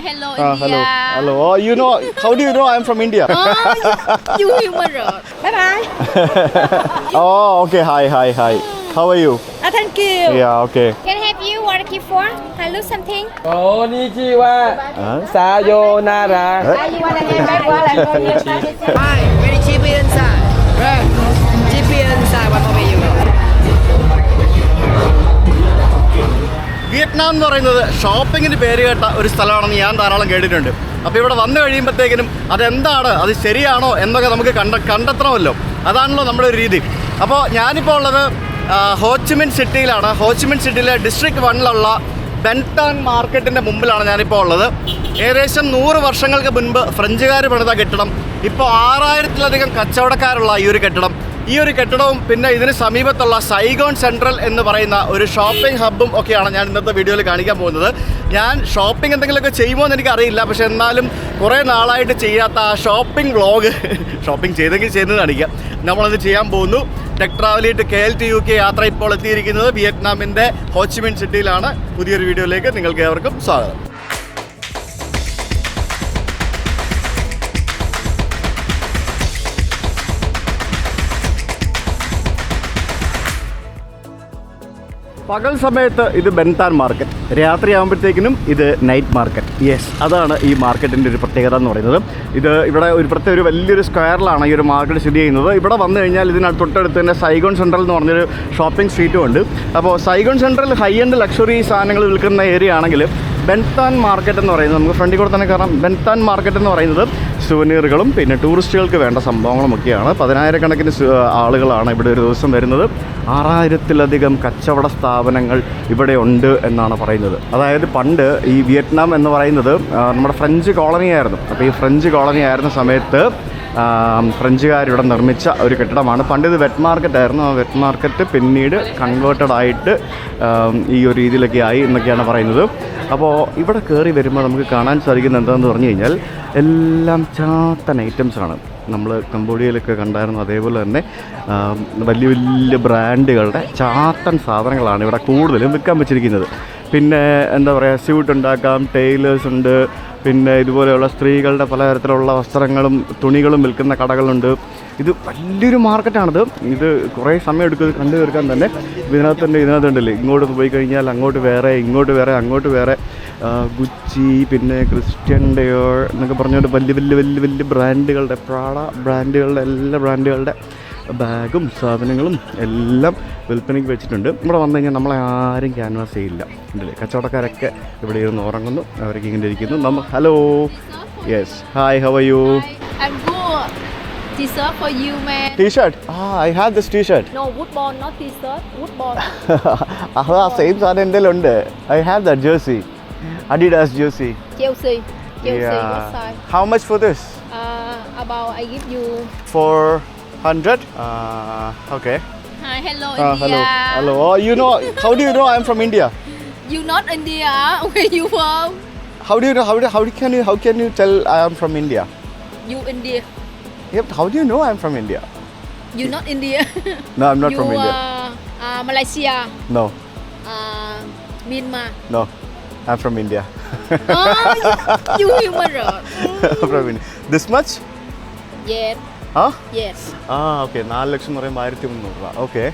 hello India. Hello. Oh, you know, how do you know I'm from India? You humor. Bye bye. Oh, okay. Hi. How are you? Thank you. Yeah, okay. Can I have you what to keep for? Hello something. Konnichiwa. Sayonara. You want to get back while I'm going to Hi, very cheap inside. Right. Cheap inside, what more you know? Vietnam എന്ന് പറയുന്നത് ഷോപ്പിങ്ങിന് പേര് കേട്ട ഒരു സ്ഥലമാണെന്ന് ഞാൻ ധാരാളം കേട്ടിട്ടുണ്ട്. അപ്പോൾ ഇവിടെ വന്നു കഴിയുമ്പോഴത്തേക്കിനും അതെന്താണ്, അത് ശരിയാണോ എന്നൊക്കെ നമുക്ക് കണ്ടെത്തണമല്ലോ. അതാണല്ലോ നമ്മുടെ ഒരു രീതി. അപ്പോൾ ഞാനിപ്പോൾ ഉള്ളത് ഹോച്ചിമിൻ സിറ്റിയിലാണ്. ഹോച്ചിമിൻ സിറ്റിയിലെ ഡിസ്ട്രിക്ട് 1-ലുള്ള ബെൻതാൻ മാർക്കറ്റിൻ്റെ മുമ്പിലാണ് ഞാനിപ്പോൾ ഉള്ളത്. ഏകദേശം 100 വർഷങ്ങൾക്ക് മുൻപ് ഫ്രഞ്ചുകാർ പണിത കെട്ടിടം, ഇപ്പോൾ 6000-ലധികം കച്ചവടക്കാരുള്ള ഈ ഒരു കെട്ടിടം, ഈ ഒരു കെട്ടിടവും പിന്നെ ഇതിന് സമീപത്തുള്ള സൈഗോൺ സെൻട്രൽ എന്ന് പറയുന്ന ഒരു ഷോപ്പിംഗ് ഹബ്ബും ഒക്കെയാണ് ഞാൻ ഇന്നത്തെ വീഡിയോയിൽ കാണിക്കാൻ പോകുന്നത്. ഞാൻ ഷോപ്പിംഗ് എന്തെങ്കിലുമൊക്കെ ചെയ്യുമോ എന്ന് എനിക്കറിയില്ല, പക്ഷേ എന്നാലും കുറേ നാളായിട്ട് ചെയ്യാത്ത ആ ഷോപ്പിംഗ് വ്ളോഗ് ഷോപ്പിംഗ് ചെയ്തെങ്കിൽ ചെയ്യുന്നത് കാണിക്കാം. നമ്മളത് ചെയ്യാൻ പോകുന്നു. ടെക് ട്രാവലി ടു KL to UK യാത്ര ഇപ്പോൾ എത്തിയിരിക്കുന്നത് വിയറ്റ്നാമിൻ്റെ ഹോച്ചിമിൻ സിറ്റിയിലാണ്. പുതിയൊരു വീഡിയോയിലേക്ക് നിങ്ങൾക്ക് ഏവർക്കും സ്വാഗതം. പകൽ സമയത്ത് ഇത് ബെൻതാൻ മാർക്കറ്റ്, രാത്രിയാകുമ്പോഴത്തേക്കിനും ഇത് നൈറ്റ് മാർക്കറ്റ്. യെസ്, അതാണ് ഈ മാർക്കറ്റിൻ്റെ ഒരു പ്രത്യേകത എന്ന് പറയുന്നത്. ഇവിടെ ഒരു വലിയൊരു സ്ക്വയറിലാണ് ഈ ഒരു മാർക്കറ്റ് സ്ഥിതി ചെയ്യുന്നത്. ഇവിടെ വന്നു കഴിഞ്ഞാൽ ഇതിനടുത്ത് തൊട്ടടുത്ത് തന്നെ സൈഗോൺ സെൻട്രൽ എന്ന് പറഞ്ഞൊരു ഷോപ്പിംഗ് സ്ട്രീറ്റും ഉണ്ട്. അപ്പോൾ Saigon central high end luxury സാധനങ്ങൾ വിൽക്കുന്ന ഏരിയ ആണെങ്കിൽ ബെൻതാൻ മാർക്കറ്റ് എന്ന് പറയുന്നത്, നമുക്ക് ഫ്രണ്ടിൽ കൂടെ തന്നെ കാരണം ബെൻതാൻ മാർക്കറ്റ് എന്ന് പറയുന്നത് സുവനീറുകളും പിന്നെ ടൂറിസ്റ്റുകൾക്ക് വേണ്ട സംഭവങ്ങളുമൊക്കെയാണ്. 10,000-കണക്കിന് ആളുകളാണ് ഇവിടെ ഒരു ദിവസം വരുന്നത്. 6000-ലധികം കച്ചവട സ്ഥാപനങ്ങൾ ഇവിടെ ഉണ്ട് എന്നാണ് പറയുന്നത്. അതായത് പണ്ട് ഈ വിയറ്റ്നാം എന്ന് പറയുന്നത് നമ്മുടെ ഫ്രഞ്ച് കോളനി ആയിരുന്നു. അപ്പോൾ ഈ ഫ്രഞ്ച് കോളനി ആയിരുന്ന സമയത്ത് ഫ്രഞ്ചുകാരിവിടെ നിർമ്മിച്ച ഒരു കെട്ടിടമാണ്. പണ്ട് ഇത് വെറ്റ് മാർക്കറ്റ് ആയിരുന്നു. ആ വെറ്റ് മാർക്കറ്റ് പിന്നീട് കൺവേർട്ടഡ് ആയിട്ട് ഈ ഒരു രീതിയിലൊക്കെ ആയി എന്നൊക്കെയാണ് പറയുന്നത്. അപ്പോൾ ഇവിടെ കയറി വരുമ്പോൾ നമുക്ക് കാണാൻ സാധിക്കുന്നത് എന്താണെന്ന് പറഞ്ഞു കഴിഞ്ഞാൽ എല്ലാം ചാത്തൻ ഐറ്റംസാണ്. നമ്മൾ കംബോഡിയയിലൊക്കെ കണ്ടായിരുന്നു. അതേപോലെ തന്നെ വലിയ വലിയ ബ്രാൻഡുകളുടെ ചാത്തൻ സാധനങ്ങളാണ് ഇവിടെ കൂടുതലും വിൽക്കാൻ വെച്ചിരിക്കുന്നത്. പിന്നെ എന്താ പറയുക, സ്യൂട്ട് ഉണ്ടാക്കാം, ടൈലേഴ്സ് ഉണ്ട്, പിന്നെ ഇതുപോലെയുള്ള സ്ത്രീകളുടെ പലതരത്തിലുള്ള വസ്ത്രങ്ങളും തുണികളും വിൽക്കുന്ന കടകളുണ്ട്. ഇത് വലിയൊരു മാർക്കറ്റാണിത്. ഇത് കുറേ സമയം എടുക്കും ഇത് കണ്ടു തീർക്കാൻ തന്നെ. ഇതിനകത്തുണ്ടല്ലേ, ഇങ്ങോട്ട് പോയി കഴിഞ്ഞാൽ അങ്ങോട്ട് വേറെ, ഇങ്ങോട്ട് വേറെ, അങ്ങോട്ട് വേറെ. ഗുച്ചി, പിന്നെ ക്രിസ്ത്യൻ ഡയോർ എന്നൊക്കെ പറഞ്ഞുകൊണ്ട് വലിയ ബ്രാൻഡുകളുടെ, പ്രാഡ ബ്രാൻഡുകളുടെ, എല്ലാ ബ്രാൻഡുകളുടെ ബാഗും സാധനങ്ങളും എല്ലാം വിൽപ്പനയ്ക്ക് വെച്ചിട്ടുണ്ട്. ഇവിടെ വന്നു കഴിഞ്ഞാൽ നമ്മളെ ആരും ക്യാൻവാസ് ചെയ്യില്ല. ഉണ്ടല്ലേ, കച്ചവടക്കാരൊക്കെ ഇവിടെ ഇരുന്ന് ഉറങ്ങുന്നു, അവരൊക്കെ ഇങ്ങനെ ഇരിക്കുന്നു. Hello, yes, hi, how are you? I'm good. T-shirt for you, man. T-shirt? I have this T-shirt. No, Woodbourne, not T-shirt. Woodbourne. Same സാധനം എൻ്റെ ഉണ്ട്. I have that jersey, Adidas jersey. Chelsea. What size? How much for this? About I give you. 400. Okay. Hi, hello India. Hello. Oh, you know, how do you know I'm from India? You not India? Where you from? How do you know? How can you tell I am from India? You India. Yep. How do you know I'm from India? You not India. No, I'm not from India. Malaysia. No. Myanmar. No. I'm from India. You humor. From India. This much? Yes. Huh? Yes. Okay. 4 ലക്ഷം എന്ന് പറയുമ്പോൾ 1300 രൂപ. Okay.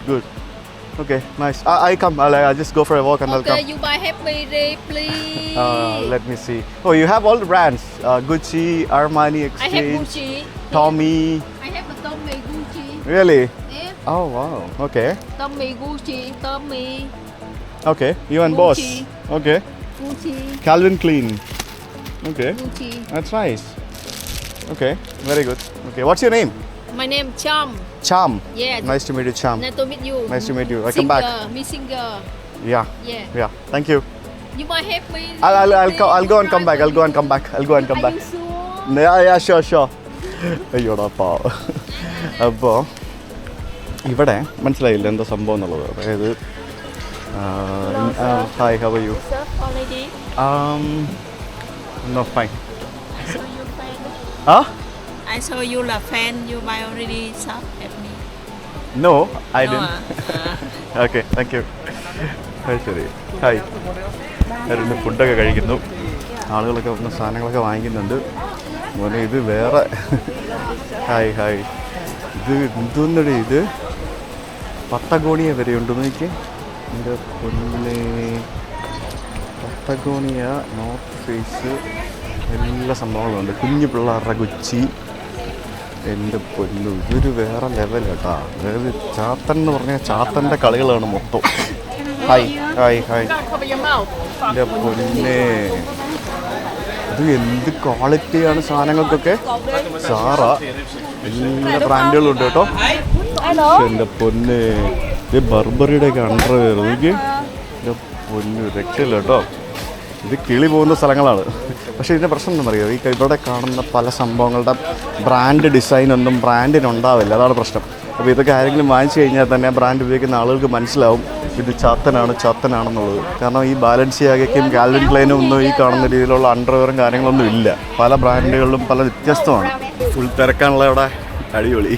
Good. Okay, nice. I come. I'll just go for a walk and I'll come. Okay, you buy Happy Day, please. Let me see. Oh, you have all the brands. Gucci, Armani I have Exchange, Gucci. Tommy. I have a Tommy Gucci. Really? Yeah. Oh, wow. Okay. Tommy Gucci. Tommy Okay. You and boss. Gucci. Okay. Gucci. Calvin Klein. Okay. Gucci. That's nice. Okay. Very good. Okay. What's your name? My name Cham. Cham. Yeah. Nice to meet you, Cham. Nice to meet you. Nice to meet you. I come back. Me singer. Yeah. Yeah. Thank you. You buy Happy Day. I'll go and come back. I'll go and come back. Are you sure? Yeah, sure. അയ്യോടാ പാവം. അപ്പോൾ ഇവിടെ മനസ്സിലായില്ല എന്താ സംഭവം എന്നുള്ളത്. അതായത് hi, how are you? Already. No, fine. I saw you fan. Huh? I saw you la fan. You buy already shop at me. No, I didn't. Okay, thank you. ശരി. ഹായ്. അവരുന്ന് ഫുഡൊക്കെ കഴിക്കുന്നു. ആളുകളൊക്കെ വന്ന് സാധനങ്ങളൊക്കെ വാങ്ങിക്കുന്നുണ്ട്. മോനെ ഇത് വേറെ ഹായ് ഹായ് ഇത് എന്തോന്നടി ഇത് പത്തഗോണിയ വരെ ഉണ്ട് നോക്കി. എൻ്റെ പൊന്നെ പത്തഗോണിയ നോർത്ത് ഫേസ് എല്ലാ സംഭവങ്ങളുണ്ട്. കുഞ്ഞു പിള്ളേരുടെ കൊച്ചി. എൻ്റെ പൊന്നു ഇതൊരു വേറെ ലെവൽ കേട്ടാ. അതായത് ചാത്തൻ എന്ന് പറഞ്ഞാൽ ചാത്തൻ്റെ കളികളാണ് മൊത്തം. ഹായ് ഹായ് ഹായ് എൻ്റെ പൊന്നെ ഇത് എന്ത് ക്വാളിറ്റിയാണ് സാധനങ്ങൾക്കൊക്കെ. സാറ എല്ലാ ബ്രാൻഡുകളും ഉണ്ട് കേട്ടോ. എൻ്റെ പൊന്ന് ഇത് ബർബറിയുടെയൊക്കെ അണ്ടർവെയർ നോക്കി. എൻ്റെ പൊന്നു രക്ഷയില്ല കേട്ടോ. ഇത് കിളി പോകുന്ന സ്ഥലങ്ങളാണ്. പക്ഷേ ഇതിൻ്റെ പ്രശ്നം എന്താണെന്നറിയോ, ഈ ഇവിടെ കാണുന്ന പല സംഭവങ്ങളുടെ ബ്രാൻഡ് ഡിസൈനൊന്നും ബ്രാൻഡിനുണ്ടാവില്ല. അതാണ് പ്രശ്നം. അപ്പോൾ ഇതൊക്കെ ആരെങ്കിലും വാങ്ങിച്ചു കഴിഞ്ഞാൽ തന്നെ ബ്രാൻഡ് ഉപയോഗിക്കുന്ന ആളുകൾക്ക് മനസ്സിലാവും ഇത് ചാത്തനാണെന്നുള്ളത്. കാരണം ഈ ബാലൻസിയാഗയ്ക്കും കാൽവിൻ ക്ലൈനും ഒന്നും ഈ കാണുന്ന രീതിയിലുള്ള അണ്ടർവെയറും കാര്യങ്ങളൊന്നും ഇല്ല. പല ബ്രാൻഡുകളിലും പല വ്യത്യസ്തമാണ്. ഫുൾ തിരക്കാനുള്ള ഇവിടെ അടിപൊളി.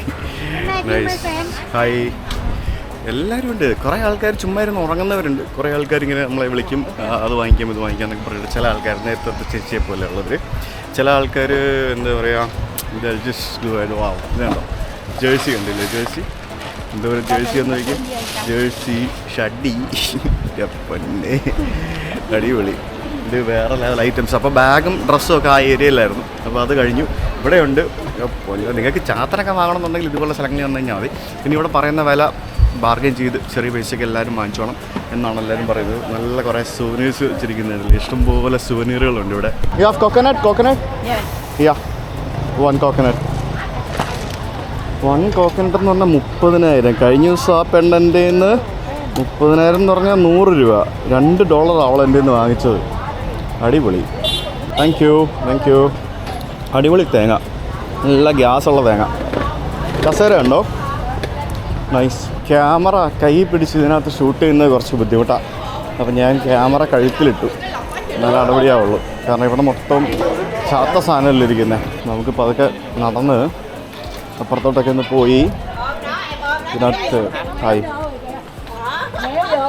നൈസ്. ഹായ് എല്ലാവരും ഉണ്ട്. കുറേ ആൾക്കാർ ചുമ്മാ ഇരുന്ന് ഉറങ്ങുന്നവരുണ്ട്. കുറേ ആൾക്കാർ ഇങ്ങനെ നമ്മളെ വിളിക്കും, അത് വാങ്ങിക്കാം ഇത് വാങ്ങിക്കാം എന്നൊക്കെ പറഞ്ഞിട്ട്. ചില ആൾക്കാർ നേരത്തെ ചേച്ചിയെ പോലെ ഉള്ളവർ. ചില ആൾക്കാർ എന്താ പറയുക, ഇത് ജസ്റ്റ് ഇതുണ്ടോ ജേഴ്സി കണ്ടില്ലേ, ജേഴ്സി എന്താ പറയുക, ജേഴ്സി എന്ന് ചോദിക്കും. ജേഴ്സി ഷഡി പൊന്നെ അടിപൊളി. ഇത് വേറെ ലെവൽ ഐറ്റംസ്. അപ്പോൾ ബാഗും ഡ്രസ്സും ഒക്കെ ആ ഏരിയയിലായിരുന്നു. അപ്പോൾ അത് കഴിഞ്ഞു. ഇവിടെയുണ്ട്. നിങ്ങൾക്ക് ചാത്തനൊക്കെ വാങ്ങണമെന്നുണ്ടെങ്കിൽ ഇതുപോലെ സ്ഥലങ്ങളിൽ വന്നു കഴിഞ്ഞാൽ മതി. പിന്നെ ഇവിടെ പറയുന്ന വില ബാർഗൈൻ ചെയ്ത് ചെറിയ പൈസയ്ക്ക് എല്ലാവരും വാങ്ങിച്ചോണം എന്നാണ് എല്ലാവരും പറയുന്നത്. നല്ല കുറേ സുവനീർസ് വെച്ചിരിക്കുന്നുണ്ട്. ഇഷ്ടംപോലെ സുവനീറുകളുണ്ട് ഇവിടെ. You have coconut yeah 1 coconut. 1 coconut എന്ന് പറഞ്ഞാൽ 30,000. കഴിഞ്ഞ ദിവസം ആ പെണ്ണൻ്റെ നിന്ന് 30,000 എന്ന് പറഞ്ഞാൽ 100 രൂപ. $2 അവൾ എൻ്റെ നിന്ന് വാങ്ങിച്ചത്. അടിപൊളി. Thank you. അടിപൊളി തേങ്ങ, നല്ല ഗ്യാസുള്ള തേങ്ങ. കസേര ഉണ്ടോ? നൈസ്. ക്യാമറ കൈ പിടിച്ച് ഇതിനകത്ത് ഷൂട്ട് ചെയ്യുന്നത് കുറച്ച് ബുദ്ധിമുട്ടാണ്. അപ്പം ഞാൻ ക്യാമറ കഴുത്തിലിട്ടു, നല്ല അടിപൊളിയാവുള്ളൂ. കാരണം ഇവിടെ മൊത്തം ചാത്ത സാധനമല്ലേ ഇരിക്കുന്നത്. നമുക്കിപ്പോൾ അതൊക്കെ നടന്ന് അപ്പുറത്തോട്ടൊക്കെ ഒന്ന് പോയി ഇതിനകത്ത് ഹായ്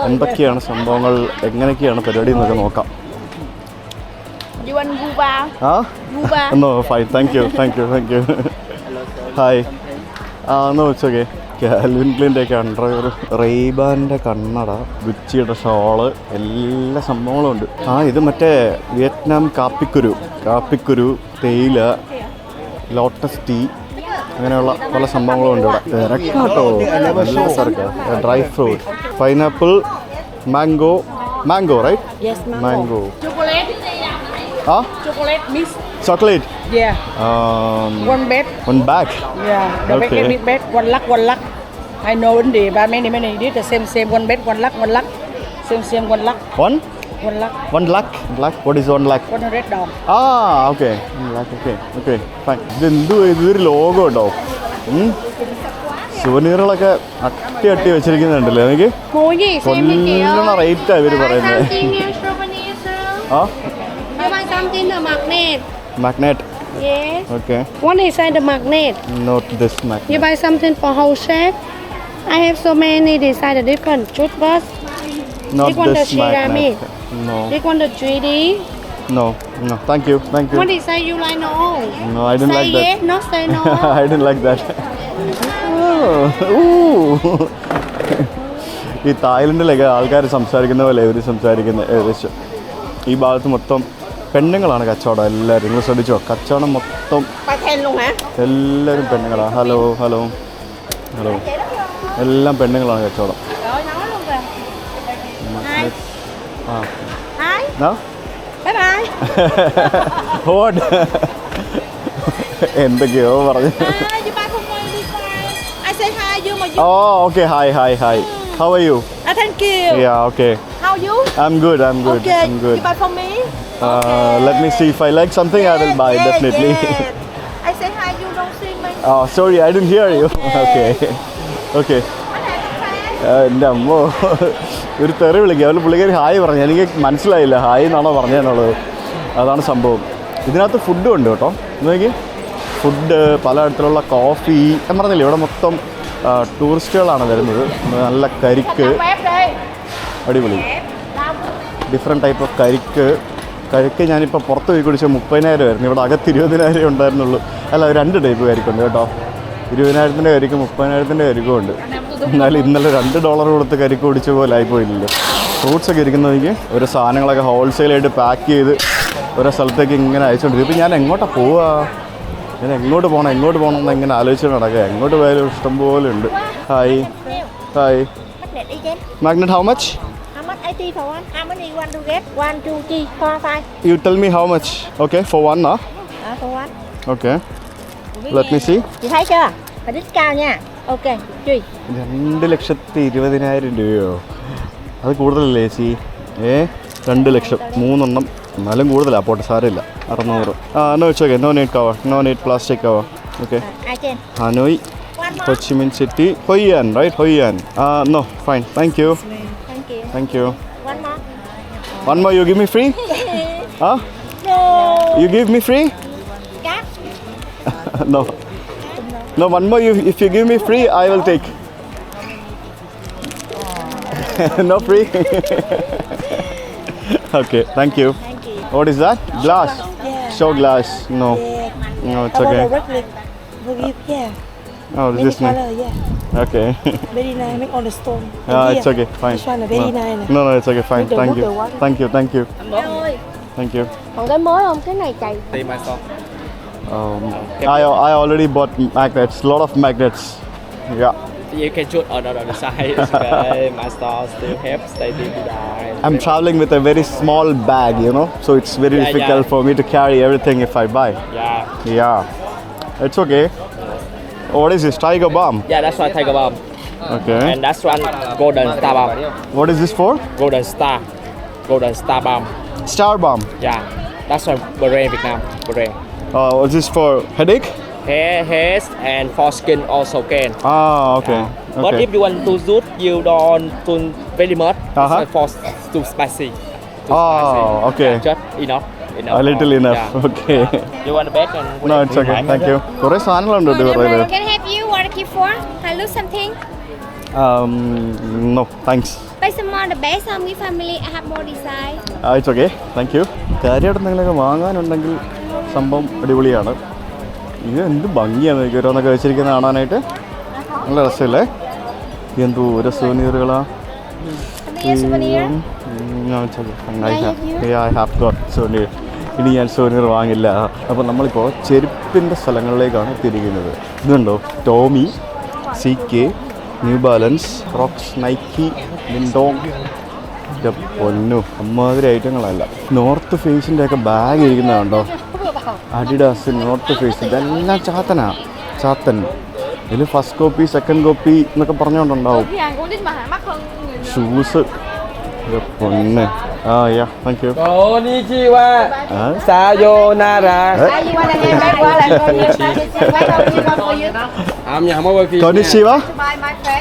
എന്തൊക്കെയാണ് സംഭവങ്ങൾ, എങ്ങനെയൊക്കെയാണ് പരിപാടി എന്നൊക്കെ നോക്കാം. No fine, thank you. Hi. No it's okay. Calvin ക്ലൈൻ്റെ ഒക്കെ അണ്ടർവെയർ, റെയ്ബാൻ്റെ കണ്ണട, ഗുച്ചിയുടെ ഷോള്, എല്ലാ സംഭവങ്ങളും ഉണ്ട്. ഇത് മറ്റേ വിയറ്റ്നാം കാപ്പിക്കുരു, തേയില, ലോട്ടസ് ടീ, അങ്ങനെയുള്ള പല സംഭവങ്ങളും ഉണ്ട് ഇവിടെ. തിരക്കാട്ടോ, നല്ല തിരക്കാണ്. Dry fruit, pineapple, mango right? Yes, mango. Chocolate. Chocolate mix. Chocolate? Yeah. One bag. One bag? Yeah. The Okay. bag, big bag. One lakh. I know only, but many. This the same. One bag. One lakh. Same. 1 lakh. One? 1 lakh. 1 lakh? What is 1 lakh? $100. Okay. 1 lakh. Okay fine. ഇതൊരു logo ഉണ്ടോ? സുവനീറുകളൊക്കെ അട്ടി വെച്ചിരിക്കുന്നുണ്ടല്ലേ എനിക്ക്. കൊല്ലണ റേറ്റാണ് ഇവർ പറയുന്നത്. You buy something the magnet. Magnet? Yes. Okay. One inside the magnet. Not this magnet. You buy something for house check. I have so many design the different toothbrush. Not This one the this magnet. ceramic. No. This one the 3D. No. Thank you. What design you like no? No, I didn't say like that. Yes, not say no. I didn't like that. ഈ തായ്ലൻഡിലൊക്കെ ആൾക്കാർ സംസാരിക്കുന്ന പോലെ ഇവർ സംസാരിക്കുന്ന ഏകദേശം. ഈ ഭാഗത്ത് മൊത്തം പെണ്ണുങ്ങളാണ് കച്ചവടം. എല്ലാവരും നിങ്ങൾ ശ്രദ്ധിച്ചോ, കച്ചവടം മൊത്തം എല്ലാവരും പെണ്ണുങ്ങളാണ്. ഹലോ എല്ലാം പെണ്ണുങ്ങളാണ് കച്ചവടം. എന്തൊക്കെയോ പറഞ്ഞു. Okay hi. How are you? Thank you. Yeah, okay. How are you? I'm good. Okay. I'm good. You buy for me? Let me see if I like something. I will buy definitely. I say hi. You don't see me. Oh, sorry, I didn't hear you. Okay. എൻ്റെ അമ്മോ ഒരു തെറി വിളിക്കുക. അവരുടെ പുള്ളിക്കാരി hi പറഞ്ഞു, എനിക്ക് മനസ്സിലായില്ല ഹായ് എന്നാണോ പറഞ്ഞതെന്നുള്ളത്. അതാണ് സംഭവം. ഇതിനകത്ത് ഫുഡും ഉണ്ട് കേട്ടോ. നോക്കി, ഫുഡ്, പലതരത്തിലുള്ള കോഫി. ഞാൻ പറഞ്ഞില്ലേ ഇവിടെ മൊത്തം ടൂറിസ്റ്റുകളാണ് വരുന്നത്. നല്ല കരിക്ക്, അടിപൊളി. ഡിഫറെൻറ്റ് ടൈപ്പ് ഓഫ് കരിക്ക്, കരിക്ക് ഞാനിപ്പോൾ പുറത്ത് പോയി കുടിച്ച 30,000 ആയിരുന്നു. ഇവിടെ അകത്ത് 20,000 ഉണ്ടായിരുന്നുള്ളൂ. അല്ല 2 ടൈപ്പ് കരിക്കുണ്ട് കേട്ടോ. 20,000-ൻ്റെ കരിക്കും 30,000-ൻ്റെ കരിക്കും ഉണ്ട്. എന്നാലും ഇന്നലെ $2 കൊടുത്ത് കരിക്ക് കുടിച്ച പോലെ ആയിപ്പോയില്ലല്ലോ. ഫ്രൂട്ട്സൊക്കെ ഇരിക്കുന്നതെങ്കിൽ ഒരു സാധനങ്ങളൊക്കെ ഹോൾസെയിലായിട്ട് പാക്ക് ചെയ്ത് ഓരോ സ്ഥലത്തേക്ക് ഇങ്ങനെ അയച്ചുകൊണ്ടിരിക്കും. ഇപ്പം ഞാൻ എങ്ങോട്ടാണ് പോവുക, ഞാൻ എങ്ങോട്ട് പോകണം എന്ന് ഇങ്ങനെ ആലോചിച്ചിട്ട് നടക്കുക. എങ്ങോട്ട് പോയാലും ഇഷ്ടംപോലെ ഉണ്ട്. Hi hi. Magnet how much? How much 80 for one? How many you want to get? 1, 2, 3, 4, 5. You tell me how much. Okay, for one now. For one. Okay. Let me see. Chị thấy chưa? Phải discount nha. Ok, truy. 2,20,000 രൂപയോ? അത് കൂടുതലല്ലേ ചേച്ചി? 2 ലക്ഷം 3 എണ്ണം. എന്നാലും കൂടുതലാണ്. പോട്ടെ, സാരമില്ല. 600. No, it's okay. No need cover. No need plastic cover. Okay. Ai trên? Hanoi, One Ho more. Chi Minh City, Hoi An, right? Hoi An. No, fine. Thank you. Thank you. Thank you. One more. One more, you give me free? Huh? No. You give me free? Cắt. No. No, one more. If you give me free, I will take. No free? Okay, thank you. Thank you. What is that? Glass? Show glass? No. No, it's okay. Oh, this is nice. Okay. Very nice, make on the stone. It's okay, fine. This one is very nice. No, it's okay, fine. Thank you. Thank you, thank you. Thank you. Còn cái mới không? Cái này chạy. Đây my store. I already bought magnets, lot of magnets. Yeah. You can choose on the side. Okay. My store still have steady design. I'm traveling with a very small bag, you know, so it's very Yeah, difficult yeah. for me to carry everything if I buy. Yeah. Yeah. It's okay. What is this? Tiger Balm? Yeah, that's one Tiger Balm. Okay. And that's one Golden Star Balm. What is this for? Golden Star. Golden Star Balm. Star Balm. Yeah. That's one brand Vietnam. Brand. What's this for? Headache? Hair and for skin also can. Okay. But Okay. if you want to shoot, you don't put very much. Uh-huh. It's for too spicy. Too spicy. Okay. Yeah, just enough. A little enough. Yeah. Okay. You want a bag and No, it's okay. Thank you. കുറേ സാധനങ്ങളുണ്ട് ഇവിടെ. Can I help you? Want to keep for? I lose something. No, thanks. Buy some more. The best on my family. I have more design. It's okay. Thank you. കാര്യമായിട്ട് എന്തെങ്കിലുമൊക്കെ വാങ്ങാനുണ്ടെങ്കിൽ സംഭവം അടിപൊളിയാണ്. ഇത് എന്ത് ഭംഗിയാണ് ഓരോന്നൊക്കെ വെച്ചിരിക്കുന്നത് കാണാനായിട്ട്. നല്ല രസമില്ലേ? എന്തോ ഓരോ സോനിയറുകളാ. I have got souvenir. ഇനി ഞാൻ സോനിയർ വാങ്ങില്ല. അപ്പോൾ നമ്മളിപ്പോൾ ചെരുപ്പിൻ്റെ സ്ഥലങ്ങളിലേക്കാണ് എത്തിയിരിക്കുന്നത്. ഇതുണ്ടോ? ടോമി, CK, ന്യൂ ബാലൻസ്, റോക്സ്, നൈക്കി, ലിൻഡോങ്. പൊന്നു അമ്മാതിരി ഐറ്റങ്ങളല്ല. നോർത്ത് ഫേസിൻ്റെ ഒക്കെ ബാഗ് ഇരിക്കുന്നതുണ്ടോ? അഡിഡാസ്, നോർത്ത് ഫേസ്, ഇതെല്ലാം ചാത്തൻ. ഇതിൽ ഫസ്റ്റ് കോപ്പി, സെക്കൻഡ് കോപ്പി എന്നൊക്കെ പറഞ്ഞുകൊണ്ടുണ്ടാവും. ഷൂസ്. പൊന്നെ. Yeah, thank you. Konnichiwa. Sayonara. Nhà không có quay phim. Konnichiwa.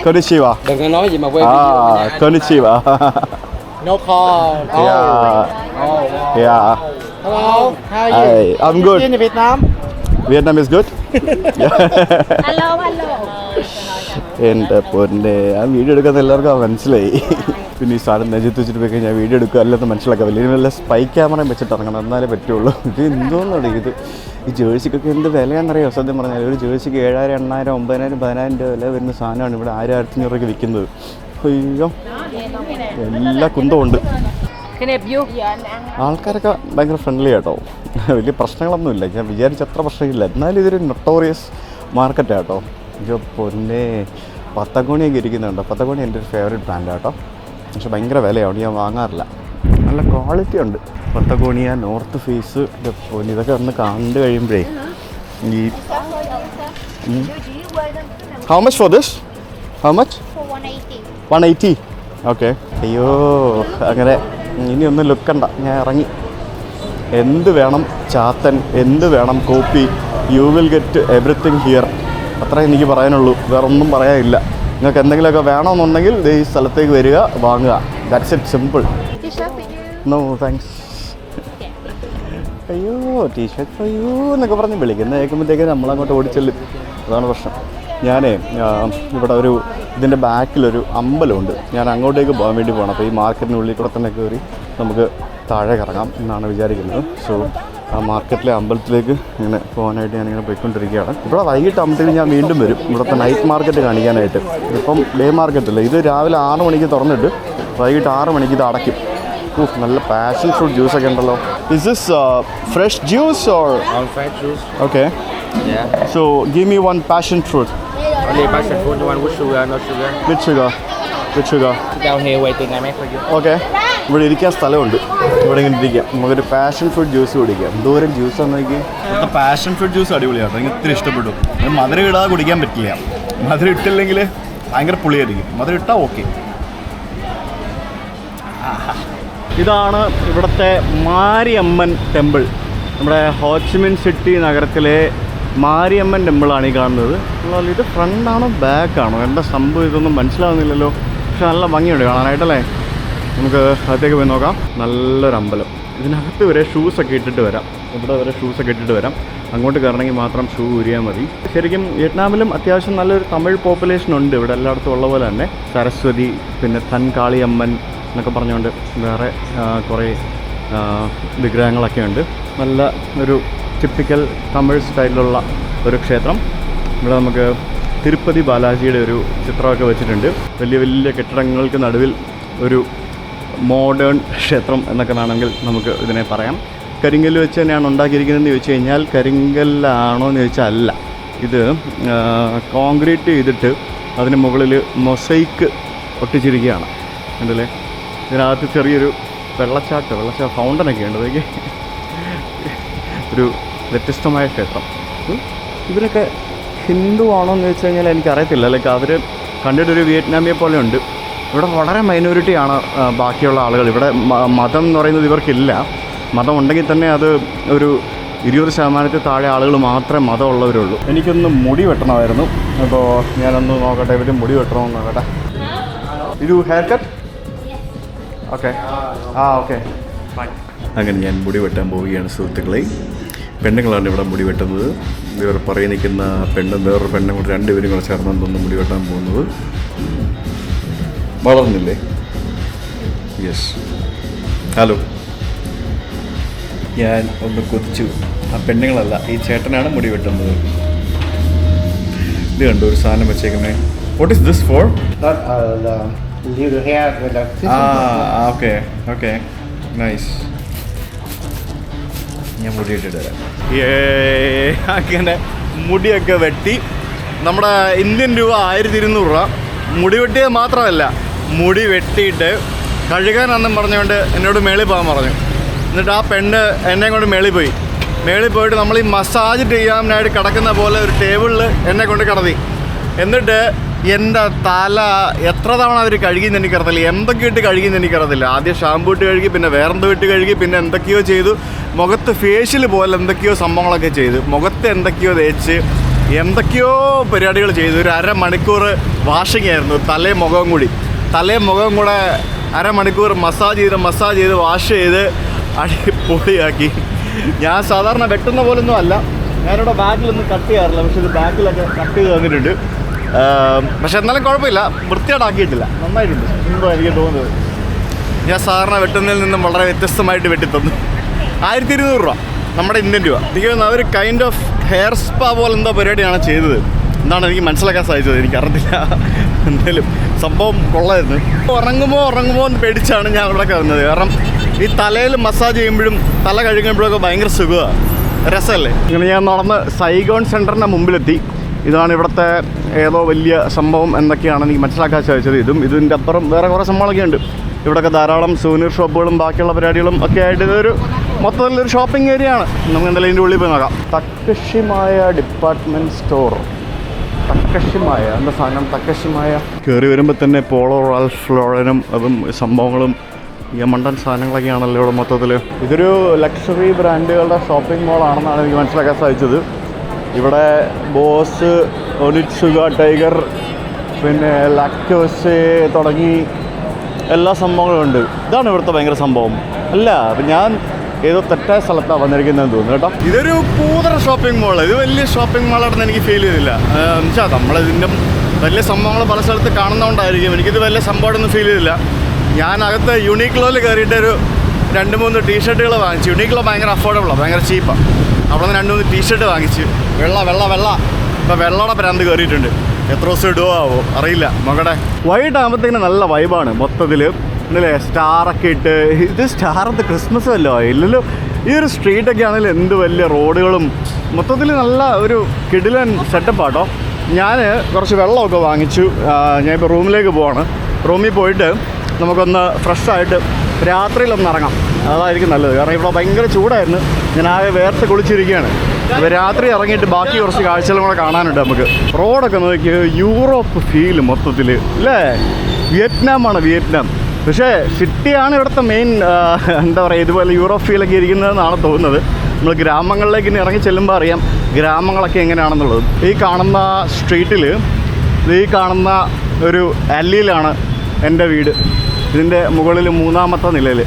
Konnichiwa. Đừng có nói gì mà quay phim. Konnichiwa. No call. Yeah. Hello. How are Hi, I'm good. in Vietnam? Vietnam is good. Hello. എൻ്റെ പൊന്നെ, ആ video എടുക്കാത്ത എല്ലാവർക്കും മനസ്സിലായി. പിന്നെ ഈ സാധനം നെഞ്ചത്ത് വെച്ചിട്ട് പോയി കഴിഞ്ഞാൽ വീഡിയോ എടുക്കുക അല്ലാത്ത മനസ്സിലാക്കാൻ വലിയ വല്ല സ്പൈ ക്യാമറയും വെച്ചിട്ട് ഇറങ്ങണം, എന്നാലേ പറ്റുള്ളൂ. ഇത് എന്തോന്നാണ് ഇത്? ഈ ജേഴ്സിക്കൊക്കെ എന്ത് വിലയാണെന്നറിയോ? സത്യം പറഞ്ഞാൽ ഒരു ജേഴ്സിക്ക് 7,000, 8,000, 9,000, 10,000 രൂപ വില വരുന്ന സാധനമാണ് ഇവിടെ 1,000-1,500 രൂപയ്ക്ക് വിൽക്കുന്നത്. അയ്യോ, എല്ലാ കുന്തമുണ്ട്. ആൾക്കാരൊക്കെ ഭയങ്കര ഫ്രണ്ട്ലി കേട്ടോ. വലിയ പ്രശ്നങ്ങളൊന്നുമില്ല. ഞാൻ വിചാരിച്ചത്ര പ്രശ്നമില്ല. എന്നാലും ഇതൊരു നൊട്ടോറിയസ് മാർക്കറ്റാണ് കേട്ടോ. അയ്യോ പൊന്നെ, പത്തഗോണിയൊക്കെ ഇരിക്കുന്നുണ്ട്. പത്തഗോണി എൻ്റെ ഒരു ഫേവറേറ്റ് ബ്രാൻഡാണ് കേട്ടോ. പക്ഷെ ഭയങ്കര വിലയാണ്, ഞാൻ വാങ്ങാറില്ല. നല്ല ക്വാളിറ്റി ഉണ്ട്. പത്തഗോണിയ, നോർത്ത് ഫേസ്, പൊന്നെ, ഇതൊക്കെ ഒന്ന് കണ്ടു കഴിയുമ്പോഴേ ഈ how much for this? How much? 180. Okay. അയ്യോ, അങ്ങനെ ഇനിയൊന്നും ലുക്കണ്ട, ഞാൻ ഇറങ്ങി. എന്ത് വേണം ചാത്തൻ, എന്ത് വേണം copy, you will get everything here. അത്രേ എനിക്ക് പറയാനുള്ളൂ, വേറെ ഒന്നും പറയാനില്ല. നിങ്ങൾക്ക് എന്തെങ്കിലുമൊക്കെ വേണമെന്നുണ്ടെങ്കിൽ ഈ സ്ഥലത്തേക്ക് വരിക, വാങ്ങുക. That's it, simple. No thanks. അയ്യോ, ടീഷർട്ട് അയ്യോ എന്നൊക്കെ പറഞ്ഞ് വിളിക്കുന്ന കേൾക്കുമ്പോഴത്തേക്ക് നമ്മളങ്ങോട്ട് ഓടിച്ചെല്ലും. അതാണ് പ്രശ്നം. ഞാനേ ഇവിടെ ഒരു ഇതിൻ്റെ ബാക്കിലൊരു അമ്പലമുണ്ട്. ഞാൻ അങ്ങോട്ടേക്ക് പോകാൻ വേണ്ടി പോകണം. അപ്പോൾ ഈ മാർക്കറ്റിനുള്ളിൽ കൂടെ തന്നെ കയറി നമുക്ക് താഴെ കറങ്ങാം എന്നാണ് വിചാരിക്കുന്നത്. സോ ആ മാർക്കറ്റിലെ അമ്പലത്തിലേക്ക് ഇങ്ങനെ പോകാനായിട്ട് ഞാനിങ്ങനെ പോയിക്കൊണ്ടിരിക്കുകയാണ്. ഇവിടെ വൈകിട്ട് ആകുമ്പോഴത്തേക്കും ഞാൻ വീണ്ടും വരും ഇവിടുത്തെ നൈറ്റ് മാർക്കറ്റ് കാണിക്കാനായിട്ട്. ഇതിപ്പം ഡേ മാർക്കറ്റല്ല, ഇത് രാവിലെ 6 മണിക്ക് തുറന്നിട്ട് വൈകിട്ട് 6 മണിക്ക് ഇത് അടയ്ക്കും. നല്ല പാഷൻ ഫ്രൂട്ട് ജ്യൂസൊക്കെ ഉണ്ടല്ലോ. Is this fresh juice or fresh juice. Okay? Yeah. So give me one passion fruit. Only passion fruit, one with sugar, no sugar. With sugar. With sugar. Sit down here waiting, I make for you. Okay. ഇവിടെ ഇരിക്കാൻ സ്ഥലമുണ്ട്. ഇവിടെ ഇങ്ങനെ ഇരിക്കാം. നമുക്കൊരു passion fruit juice കുടിക്കാം. എന്തോരം ജ്യൂസാണ് നോക്കി. ഇവിടുത്തെ പാഷൻ ഫ്രൂട്ട് ജ്യൂസ് അടിപൊളിയാണ്. എനിക്ക് ഇത്തിരി ഇഷ്ടപ്പെട്ടു. മധുരം ഇടാതെ കുടിക്കാൻ പറ്റില്ല. മധുരം ഇട്ടില്ലെങ്കിൽ ഭയങ്കര പുളിയായിരിക്കും. മധുരം ഇട്ടാൽ ഓക്കെ. ഇതാണ് ഇവിടുത്തെ മാരിയമ്മൻ ടെമ്പിൾ. നമ്മുടെ ഹോച്ചിമിൻ സിറ്റി നഗരത്തിലെ മാരിയമ്മൻ ടെമ്പിളാണ് ഈ കാണുന്നത്. എന്നാൽ ഇത് ഫ്രണ്ടാണോ ബാക്കാണോ എന്താ സംഭവം ഇതൊന്നും മനസ്സിലാവുന്നില്ലല്ലോ. പക്ഷെ നല്ല ഭംഗിയുണ്ട് കാണാനായിട്ടല്ലേ. നമുക്ക് അകത്തേക്ക് പോയി നോക്കാം. നല്ലൊരു അമ്പലം. ഇതിനകത്ത് വരെ ഷൂസൊക്കെ ഇട്ടിട്ട് വരാം. ഇവിടെ വരെ ഷൂസൊക്കെ ഇട്ടിട്ട് വരാം. അങ്ങോട്ട് കയറണമെങ്കിൽ മാത്രം ഷൂ ഊരിയാൽ മതി. ശരിക്കും വിയറ്റ്നാമിലും അത്യാവശ്യം നല്ലൊരു തമിഴ് പോപ്പുലേഷൻ ഉണ്ട്. ഇവിടെ എല്ലായിടത്തും ഉള്ള പോലെ തന്നെ സരസ്വതി, പിന്നെ തൻകാളിയമ്മൻ എന്നൊക്കെ പറഞ്ഞുകൊണ്ട് വേറെ കുറേ വിഗ്രഹങ്ങളൊക്കെ ഉണ്ട്. നല്ല ഒരു ടിപ്പിക്കൽ തമിഴ് സ്റ്റൈലിലുള്ള ഒരു ക്ഷേത്രം. ഇവിടെ നമുക്ക് തിരുപ്പതി ബാലാജിയുടെ ഒരു ചിത്രമൊക്കെ വെച്ചിട്ടുണ്ട്. വലിയ വലിയ കെട്ടിടങ്ങൾക്ക് നടുവിൽ ഒരു മോഡേൺ ക്ഷേത്രം എന്നൊക്കെ വേണമെങ്കിൽ നമുക്ക് ഇതിനെ പറയാം. കരിങ്കല്ല് വെച്ച് തന്നെയാണ് ഉണ്ടാക്കിയിരിക്കുന്നതെന്ന് ചോദിച്ചു കഴിഞ്ഞാൽ കരിങ്കല്ലാണോ എന്ന് ചോദിച്ചാൽ അല്ല. ഇത് കോൺക്രീറ്റ് ചെയ്തിട്ട് അതിന് മുകളിൽ മൊസൈക്ക് ഒട്ടിച്ചിരിക്കുകയാണ്. ഉണ്ടല്ലേ? ഇതിനകത്ത് ചെറിയൊരു വെള്ളച്ചാട്ടം ഫൗണ്ടനൊക്കെ ഉണ്ട്. അതൊക്കെ ഒരു വ്യത്യസ്തമായ ക്ഷേത്രം. ഇവരൊക്കെ ഹിന്ദു ആണോ എന്ന് വെച്ച് കഴിഞ്ഞാൽ എനിക്കറിയത്തില്ല. ലൈക്ക് അവർ കണ്ടിട്ടൊരു വിയറ്റ്നാമിയെ പോലെ ഉണ്ട്. ഇവിടെ വളരെ മൈനോറിറ്റിയാണ് ബാക്കിയുള്ള ആളുകൾ. ഇവിടെ മതം എന്ന് പറയുന്നത് ഇവർക്കില്ല. മതം ഉണ്ടെങ്കിൽ തന്നെ അത് ഒരു 20% താഴെ ആളുകൾ മാത്രമേ മതമുള്ളവരുള്ളൂ. എനിക്കൊന്ന് മുടി വെട്ടണമായിരുന്നു. അപ്പോൾ ഞാനൊന്ന് നോക്കട്ടെ. ഇവർ മുടി വെട്ടണമെന്ന് നോക്കട്ടെ. ഇത് hair cut? Okay. Okay fine. അങ്ങനെ ഞാൻ മുടി വെട്ടാൻ പോവുകയാണ് സുഹൃത്തുക്കളെ. പെണ്ണുങ്ങളാണ് ഇവിടെ മുടി വെട്ടുന്നത്. ഇവർ പറയി നിൽക്കുന്ന പെണ്ണും വേറൊരു പെണ്ണും കൂടെ രണ്ടുപേരും കൂടെ ചേർന്നാണ് തോന്നുന്നു മുടി വെട്ടാൻ പോകുന്നത്. വളർന്നില്ലേ? യെസ്. ഹലോ. ഞാൻ ഒന്ന് കൊതിച്ചു. ആ പെണ്ണുങ്ങളല്ല, ഈ ചേട്ടനാണ് മുടി വെട്ടുന്നത്. ഇത് കണ്ടു ഒരു സാധനം വെച്ചേക്കുന്നത്. What is this four? Okay okay nice. ഞാൻ മുടി ഇട്ടിട്ട് വരാം. അങ്ങനെ മുടിയൊക്കെ വെട്ടി. നമ്മുടെ ഇന്ത്യൻ രൂപ 1200 രൂപ. മുടി വെട്ടിയത് മാത്രമല്ല, മുടി വെട്ടിയിട്ട് കഴുകാനെന്നും പറഞ്ഞുകൊണ്ട് എന്നോട് മേളിൽ പോകാൻ പറഞ്ഞു. എന്നിട്ട് ആ പെണ്ണ് എന്നെ കൊണ്ട് മേളിൽ പോയിട്ട് നമ്മൾ ഈ മസാജ് ചെയ്യാനായിട്ട് കിടക്കുന്ന പോലെ ഒരു ടേബിളിൽ എന്നെ കൊണ്ട് കിടത്തി. എന്നിട്ട് എൻ്റെ തല എത്ര തവണ അവർ കഴുകിയെന്ന് എനിക്കറിയത്തില്ല. എന്തൊക്കെ ഇട്ട് കഴുകിയെന്ന് എനിക്കറിയത്തില്ല. ആദ്യം ഷാമ്പൂ ഇട്ട് കഴുകി, പിന്നെ വേറെന്തോ ഇട്ട് കഴുകി, പിന്നെ എന്തൊക്കെയോ ചെയ്തു. മുഖത്ത് ഫേഷ്യൽ പോലെ എന്തൊക്കെയോ സംഭവങ്ങളൊക്കെ ചെയ്തു. മുഖത്ത് എന്തൊക്കെയോ തേച്ച് എന്തൊക്കെയോ പരിപാടികൾ ചെയ്തു. ഒരു അരമണിക്കൂർ വാഷിംഗ് ആയിരുന്നു. തലയും മുഖവും കൂടെ അരമണിക്കൂർ മസാജ് ചെയ്ത് വാഷ് ചെയ്ത് അടിപൊളിയാക്കി. ഞാൻ സാധാരണ വെട്ടുന്ന പോലൊന്നും അല്ല. ഞാനിവിടെ ബാക്കിലൊന്നും കട്ട് ചെയ്യാറില്ല. പക്ഷേ ഇത് ബാക്കിലൊക്കെ കട്ട് ചെയ്ത് തന്നിട്ടുണ്ട്. പക്ഷെ എന്നാലും കുഴപ്പമില്ല, വൃത്തിയായിട്ടാക്കിയിട്ടില്ല, നന്നായിട്ടുണ്ട്. എന്തോ എനിക്ക് തോന്നുന്നത് ഞാൻ സാധാരണ വെട്ടുന്നതിൽ നിന്നും വളരെ വ്യത്യസ്തമായിട്ട് വെട്ടിത്തന്നു. 1200 രൂപ നമ്മുടെ ഇന്ത്യൻ രൂപ. എനിക്ക് തോന്നുന്നു അവർ കൈൻഡ് ഓഫ് ഹെയർ സ്പാ പോലെ എന്തോ പരിപാടിയാണ് ചെയ്തത് എന്നാണ് എനിക്ക് മനസ്സിലാക്കാൻ സാധിച്ചത്. എനിക്കറിയത്തില്ല, എന്തായാലും സംഭവം കൊള്ളായിരുന്നു. ഉറങ്ങുമോ എന്ന് പേടിച്ചാണ് ഞാൻ ഇവിടെ വന്നത്. കാരണം ഈ തലയിൽ മസാജ് ചെയ്യുമ്പോഴും തല കഴുകുമ്പോഴൊക്കെ ഭയങ്കര സുഖമാണ്, രസമല്ലേ. ഇങ്ങനെ ഞാൻ നടന്ന് സൈഗോൺ സെൻറ്ററിൻ്റെ മുമ്പിലെത്തി. ഇതാണ് ഇവിടുത്തെ ഏതോ വലിയ സംഭവം എന്നൊക്കെയാണ് എനിക്ക് മനസ്സിലാക്കാൻ സാധിച്ചത്. ഇതിൻ്റെ അപ്പുറം വേറെ കുറേ സംഭവങ്ങളൊക്കെ ഉണ്ട്. ഇവിടെയൊക്കെ ധാരാളം സൂനിയർ ഷോപ്പുകളും ബാക്കിയുള്ള പരിപാടികളും ഒക്കെ ആയിട്ട് ഇതൊരു മൊത്തത്തിലൊരു ഷോപ്പിംഗ് ഏരിയ ആണ്. നമുക്ക് എന്തായാലും ഇതിൻ്റെ ഉള്ളിൽ പോയി നോക്കാം. തക്കഷിമായ ഡിപ്പാർട്ട്മെൻറ്റ് സ്റ്റോർ. തക്കഷിമായ എന്താ സാധനം? തക്കഷിമായ കയറി വരുമ്പോൾ തന്നെ പോളോ റാൽഫ് ലോറനും അതും സംഭവങ്ങളും ഈ മണ്ടൻ സാധനങ്ങളൊക്കെയാണല്ലോ ഇവിടെ മൊത്തത്തിൽ. ഇതൊരു ലക്ഷറി ബ്രാൻഡുകളുടെ ഷോപ്പിംഗ് മോളാണെന്നാണ് എനിക്ക് മനസ്സിലാക്കാൻ സാധിച്ചത്. ഇവിടെ ബോസ്, ഒനിറ്റ്സുക, ടൈഗർ, പിന്നെ ലാക്ടോസ് തുടങ്ങി എല്ലാ സംഭവങ്ങളും ഉണ്ട്. ഇതാണ് ഇവിടുത്തെ ഭയങ്കര സംഭവം അല്ല. അപ്പം ഞാൻ ഏതോ തെറ്റായ സ്ഥലത്താണ് വന്നിരിക്കുന്നതെന്ന് തോന്നുന്നു കേട്ടോ. ഇതൊരു കൂതറ ഷോപ്പിംഗ് മോൾ. ഇത് വലിയ ഷോപ്പിംഗ് മോളാണെന്ന് എനിക്ക് ഫീൽ ചെയ്തില്ല. എന്നുവെച്ചാൽ നമ്മളിതിൻ്റെ വലിയ സംഭവങ്ങൾ പല സ്ഥലത്ത് കാണുന്നതുകൊണ്ടായിരിക്കും എനിക്കിത് വലിയ സംഭവമായിട്ടൊന്നും ഫീൽ ചെയ്തില്ല. ഞാൻ അകത്ത് യൂണിക്ലോയിൽ കയറിയിട്ട് ഒരു 2-3 ടീഷർട്ടുകൾ വാങ്ങിച്ചു. യൂണിക്ലോ ഭയങ്കര അഫോർഡബിളാണ്, ഭയങ്കര ചീപ്പാണ്. അവിടെ നിന്ന് 2-3 ടീഷർട്ട് വാങ്ങിച്ച് വെള്ള ഇപ്പോൾ വെള്ളയുടെ ഭ്രാന്ത് കയറിയിട്ടുണ്ട്. എത്ര ദിവസം ഇടുവോ ആവോ അറിയില്ല, നോക്കട്ടെ. വൈകിട്ടാകുമ്പോഴത്തേക്കിന് നല്ല വൈബാണ് മൊത്തത്തിൽ. ഇന്നലെ സ്റ്റാറൊക്കെ ഇട്ട്, ഇത് സ്റ്റാറത്ത് ക്രിസ്മസ് വല്ലോ ഇല്ലല്ലോ. ഈ ഒരു സ്ട്രീറ്റൊക്കെ ആണെങ്കിലും എന്ത് വലിയ റോഡുകളും, മൊത്തത്തിൽ നല്ല ഒരു കിടിലൻ സെറ്റപ്പാട്ടോ. ഞാൻ കുറച്ച് വെള്ളമൊക്കെ വാങ്ങിച്ചു. ഞാനിപ്പോൾ റൂമിലേക്ക് പോവാണ്. റൂമിൽ പോയിട്ട് നമുക്കൊന്ന് ഫ്രഷായിട്ട് രാത്രിയിലൊന്ന് ഇറങ്ങാം, അതായിരിക്കും നല്ലത്. കാരണം ഇവിടെ ഭയങ്കര ചൂടായിരുന്നു, ഞാൻ ആകെ വേർത്ത് കുളിച്ചിരിക്കുകയാണ്. അപ്പോൾ രാത്രി ഇറങ്ങിയിട്ട് ബാക്കി കുറച്ച് കാഴ്ചകളും കൂടെ കാണാനുണ്ട് നമുക്ക്. റോഡൊക്കെ നോക്കി യൂറോപ്പ് ഫീൽ മൊത്തത്തിൽ അല്ലേ. വിയറ്റ്നാമാണ് വിയറ്റ്നാം. പക്ഷേ സിറ്റിയാണ് ഇവിടുത്തെ മെയിൻ എന്താ പറയുക, ഇതുപോലെ യൂറോപ്പ് ഫീലൊക്കെ ഇരിക്കുന്നതെന്നാണ് തോന്നുന്നത്. നമ്മൾ ഗ്രാമങ്ങളിലേക്ക് ഇനി ഇറങ്ങി ചെല്ലുമ്പോൾ അറിയാം ഗ്രാമങ്ങളൊക്കെ എങ്ങനെയാണെന്നുള്ളത്. ഈ കാണുന്ന സ്ട്രീറ്റിൽ, ഈ കാണുന്ന ഒരു അല്ലിയിലാണ് എൻ്റെ വീട്. ഇതിൻ്റെ മുകളിൽ 3ാമത്തെ നിലയിൽ.